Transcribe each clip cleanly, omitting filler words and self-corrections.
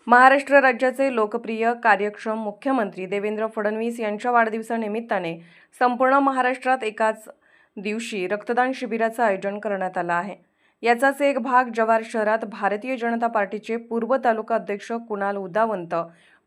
महाराष्ट्र राज्याचे लोकप्रिय कार्यक्षम मुख्यमंत्री देवेंद्र फडणवीस यांच्या वाढदिवसानिमित्ताने संपूर्ण महाराष्ट्रात एकाच दिवशी रक्तदान शिबिराचं आयोजन करण्यात आलं आहे। याचाच एक भाग जव्हार शहरात भारतीय जनता पार्टीचे पूर्व तालुका अध्यक्ष कुणाल उदावंत,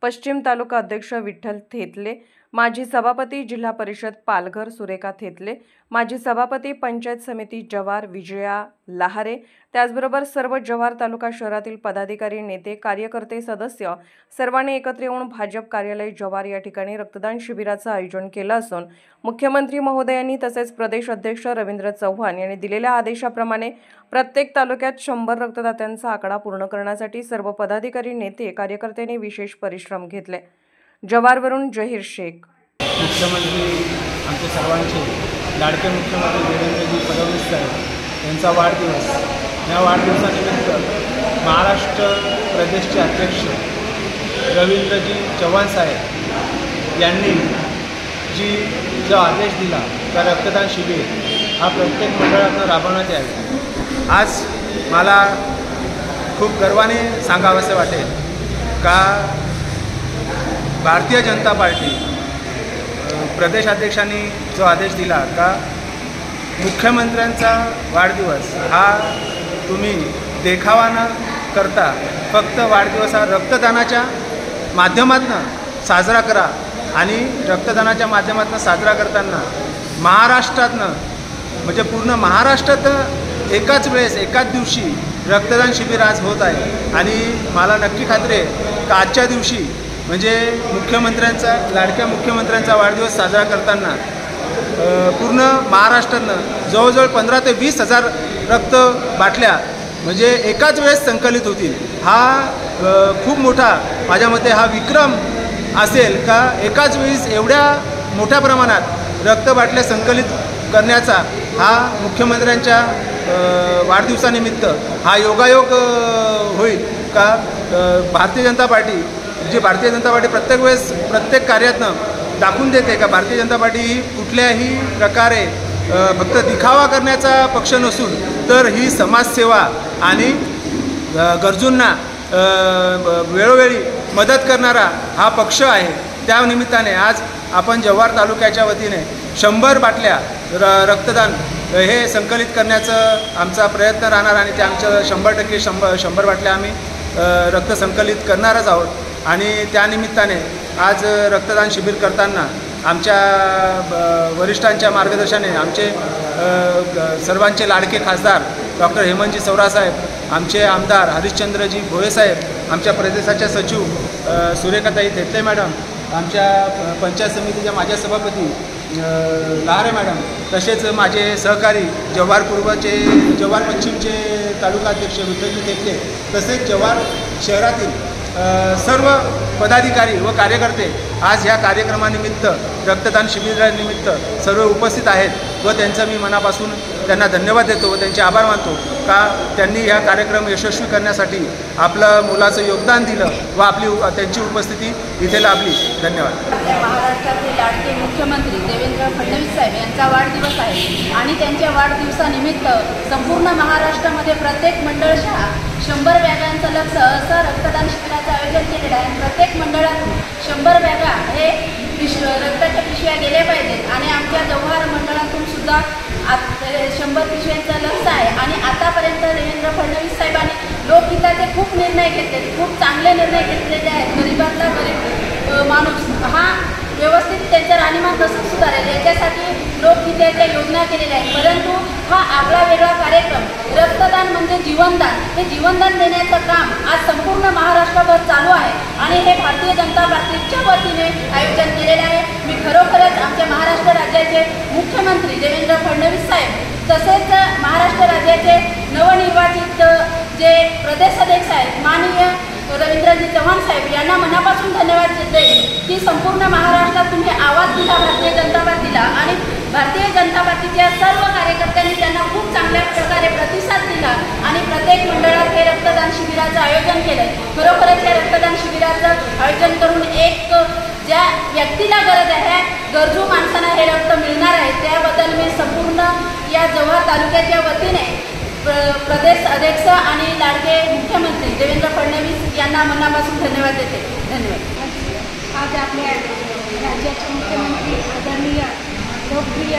पश्चिम तालुका अध्यक्ष विठ्ठल थेतले, माजी सभापती जिल्हा परिषद पालघर सुरेखा थेतले, माजी सभापती पंचायत समिती जव्हार विजया लहारे, त्याचबरोबर सर्व जव्हार तालुका शहरातील पदाधिकारी, नेते, कार्यकर्ते, सदस्य सर्वांनी एकत्र येऊन भाजप कार्यालय जव्हार या ठिकाणी रक्तदान शिबिराचं आयोजन केलं असून मुख्यमंत्री महोदयांनी तसेच प्रदेश अध्यक्ष रवींद्र चव्हाण यांनी दिलेल्या आदेशाप्रमाणे प्रत्येक तालुक्यात 100 रक्तदात्यांचा आकडा पूर्ण करण्यासाठी सर्व पदाधिकारी, नेते, कार्यकर्त्यांनी विशेष परिश्रम घेतले। जव्हारवरून जहीर शेख। मुख्यमंत्री आमचे सर्वांचे लाडके मुख्यमंत्री देवेंद्रजी फडणवीस साहेब यांचा वाढदिवस, या वाढदिवसानिमित्त महाराष्ट्र प्रदेशचे अध्यक्ष रवींद्रजी चव्हाण साहेब यांनी जो आदेश दिला त्या रक्तदान शिबिर हा प्रत्येक मंडळातून राबवण्यात यावे। आज मला खूप गर्वाने सांगावंसे वाटेल का भारतीय जनता पार्टी प्रदेशाध्यक्षांनी जो आदेश दिला का मुख्यमंत्र्यांचा वाढदिवस हा तुम्ही देखावा न करता फक्त वाढदिवस हा रक्तदानाच्या माध्यमातून साजरा करा आणि रक्तदानाच्या माध्यमातून साजरा करताना महाराष्ट्रातनं म्हणजे पूर्ण महाराष्ट्रात एकाच वेळेस एकाच दिवशी रक्तदान शिबिर आज होत आहे आणि मला नक्की खात्री आहे का आजच्या दिवशी म्हणजे लाडक्या मुख्यमंत्र्यांचा वाढदिवस साजरा करताना पूर्ण महाराष्ट्रातनं जवळजवळ 15 ते 20 हजार रक्त बाटल्या म्हणजे एकाच वेळेस संकलित होतील। हा खूप मोठा माझ्या मते हा विक्रम असेल का एकाच वेळेस एवढ्या मोठ्या प्रमाणात रक्त बाटल्या संकलित करण्याचा हा मुख्यमंत्र्यांच्या वाढदिवसानिमित्त हा योगायोग होईल का भारतीय जनता पार्टी प्रत्येक वेळेस प्रत्येक कार्यातनं दाखवून देते का भारतीय जनता पार्टी ही कुठल्याही प्रकारे फक्त दिखावा करण्याचा पक्ष नसून तर ही समाजसेवा आणि गरजूंना वेळोवेळी मदत करणारा हा पक्ष आहे। त्या निमित्ताने आज आपण जव्हार तालुक्याच्या वतीने 100 बाटल्या रक्तदान हे संकलित करण्याचं आमचा प्रयत्न राहणार आणि ते आमचं 100% 100 बाटल्या आम्ही रक्त संकलित करणारच आहोत। आणि त्यानिमित्ताने आज रक्तदान शिबिर करताना आमच्या वरिष्ठांच्या मार्गदर्शनाने आमचे सर्वांचे लाडके खासदार डॉक्टर हेमंतजी सवरासाहेब, आमचे आमदार हरिश्चंद्रजी भोळेसाहेब, आमच्या प्रदेशाच्या सचिव सुरेखाताई थेतले मॅडम, आमच्या पंचायत समितीच्या माझ्या सभापती लहारे मॅडम, तसेच माझे सहकारी जव्हार पश्चिमचे तालुका अध्यक्ष विठ्ठलजी थेतले, तसेच जव्हार शहरातील सर्व पदाधिकारी व कार्यकर्ते आज ह्या कार्यक्रमानिमित्त रक्तदान शिबिरानिमित्त सर्व उपस्थित आहेत व त्यांचा मी मनापासून त्यांना धन्यवाद देतो व त्यांचे आभार मानतो का त्यांनी ह्या कार्यक्रम यशस्वी करण्यासाठी आपलं मोलाचं योगदान दिलं व त्यांची उपस्थिती इथे लाभली। धन्यवाद। महाराष्ट्राचे लाडके मुख्यमंत्री देवेंद्र फडणवीस साहेब यांचा वाढदिवस आहे आणि त्यांच्या वाढदिवसानिमित्त संपूर्ण महाराष्ट्रामध्ये प्रत्येक मंडळाच्या 100 बॅगांचं लक्ष असं रक्तदान शिबिराचं आयोजन केलेलं आहे। प्रत्येक मंडळात 100 बॅगा हे रक्ताच्या पिशव्या गेल्या पाहिजेत आणि आमच्या जव्हार मंडळातून सुद्धा 100 पिशव्यांचं लक्ष आहे। आणि आतापर्यंत देवेंद्र फडणवीस साहेबांनी लोकहिताचे खूप निर्णय घेतले, खूप चांगले निर्णय घेतलेले आहेत। गरीबातला गरीब माणूस हा व्यवस्थित त्यांचं राहणीमान कसं सुधारेल याच्यासाठी लोकहिताच्या योजना केलेल्या आहेत। परंतु हा आपला वेगळा कार्यक्रम रक्तदान म्हणजे जीवनदान, हे जीवनदान देण्याचं काम आज संपूर्ण महाराष्ट्रभर चालू आहे आणि हे भारतीय जनता पार्टीच्या वतीने आयोजन केलेलं आहे। मी खरोखरच आमच्या महाराष्ट्र राज्याचे मुख्यमंत्री देवेंद्र फडणवीस साहेब तसेच महाराष्ट्र राज्याचे नवनिर्वाचित जे प्रदेशाध्यक्ष आहेत माननीय रवींद्रजी चव्हाण साहेब यांना मनापासून धन्यवाद देते की संपूर्ण महाराष्ट्रात तुम्ही आवाज दिला भारतीय जनता पार्टीला आणि भारतीय जनता पार्टीच्या सर्व कार्यकर्त्यांनी त्यांना खूप चांगल्या प्रकारे प्रतिसाद दिला आणि प्रत्येक मंडळात हे रक्तदान शिबिराचं आयोजन केलं। खरोखरच या रक्तदान शिबिराचं आयोजन करून एक ज्या व्यक्तीला गरज आहे गरजू माणसांना हे रक्त मिळणार आहे त्याबद्दल मी संपूर्ण या जव्हार तालुक्याच्या वतीने प्रदेश अध्यक्ष आणि लाडके मुख्यमंत्री देवेंद्र फडणवीस यांना मनापासून धन्यवाद देते. धन्यवाद. आज आपल्या राज्याचे मुख्यमंत्री आदरणीय लोकप्रिय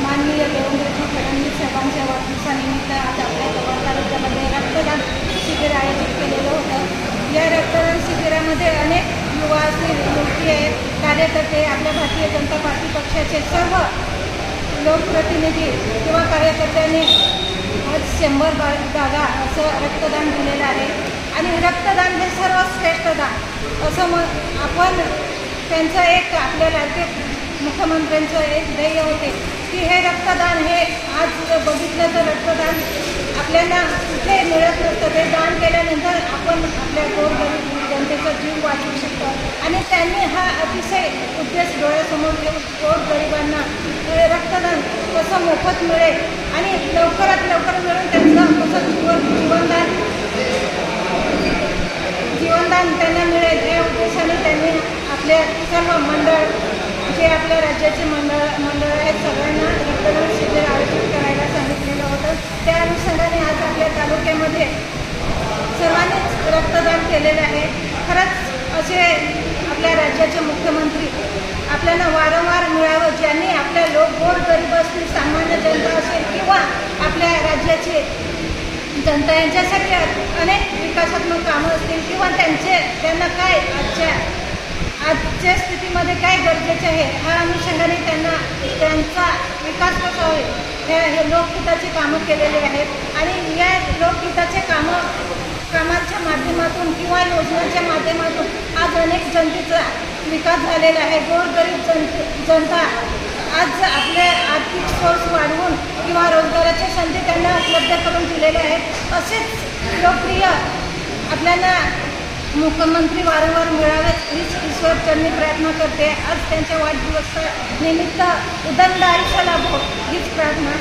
माननीय देवेंद्रजी फडणवीस साहेबांच्या वाढदिवसानिमित्त आज आपल्या कव्वाल तालुक्यामध्ये रक्तदान शिबिर आयोजित केलेलं होतं. या रक्तदान शिबिरामध्ये अनेक युवा असतील, युवती आहेत, कार्यकर्ते, आपल्या भारतीय जनता पार्टी पक्षाचे सर्व लोकप्रतिनिधी किंवा कार्यकर्त्यांनी आज 100 जागा असं रक्तदान दिलेलं आहे. आणि रक्तदान हे सर्वश्रेष्ठ दान असं मग आपण त्यांचं एक आपल्या लाडके मुख्यमंत्र्यांचं एक ध्येय होते की हे रक्तदान हे आज बघितलं तर रक्तदान आपल्याला कुठे मिळत नसतं. ते दान केल्यानंतर आपण आपल्या गोरगरीब जनतेचा जीव वाचवू शकतो. आणि त्यांनी हा अतिशय उद्देश डोळ्यासमोर ठेवून गोरगरिबांना रक्तदान कसं मोफत मिळेल आणि लवकरात लवकर मिळून त्यांचं कसं जीवनदान त्यांना मिळेल या उद्देशाने त्यांनी आपल्या सर्व मंडळ जे आपल्या राज्याचे मंडळ आहेत सगळ्यांना रक्तदान शिबिर आयोजित करायला सांगितलेलं होतं. त्या अनुषंगाने आज आपल्या तालुक्यामध्ये सर्वांनीच रक्तदान केलेलं आहे. खरंच असे आपल्या राज्याचे मुख्यमंत्री आपल्याला वारंवार मिळावं, ज्यांनी आपल्या गोरगरीब असतील, सामान्य जनता असेल किंवा आपल्या राज्याचे जनता यांच्यासाठी अनेक विकासात्मक कामं असतील किंवा त्यांना काय आजच्या स्थितीमध्ये काय गरजेचे आहे ह्या अनुषंगाने त्यांचा विकास कसा होईल हे लोकहिताची कामं केलेली आहेत. आणि या लोकहिताचे कामांच्या माध्यमातून किंवा योजनांच्या माध्यमातून आज अनेक जनतेचा विकास झालेला आहे. गोरगरीब जनता आज आपले आर्थिक सोर्स वाढवून किंवा रोजगाराच्या संधी त्यांना उपलब्ध करून दिलेल्या आहेत. असेच लोकप्रिय आपल्याला मुख्यमंत्री वारंवार मिळावेत हीच ईश्वरचरणी प्रयत्न करते. आज त्यांच्या वाढदिवसानिमित्त उदंड आयुष्य लाभो हीच प्रार्थना.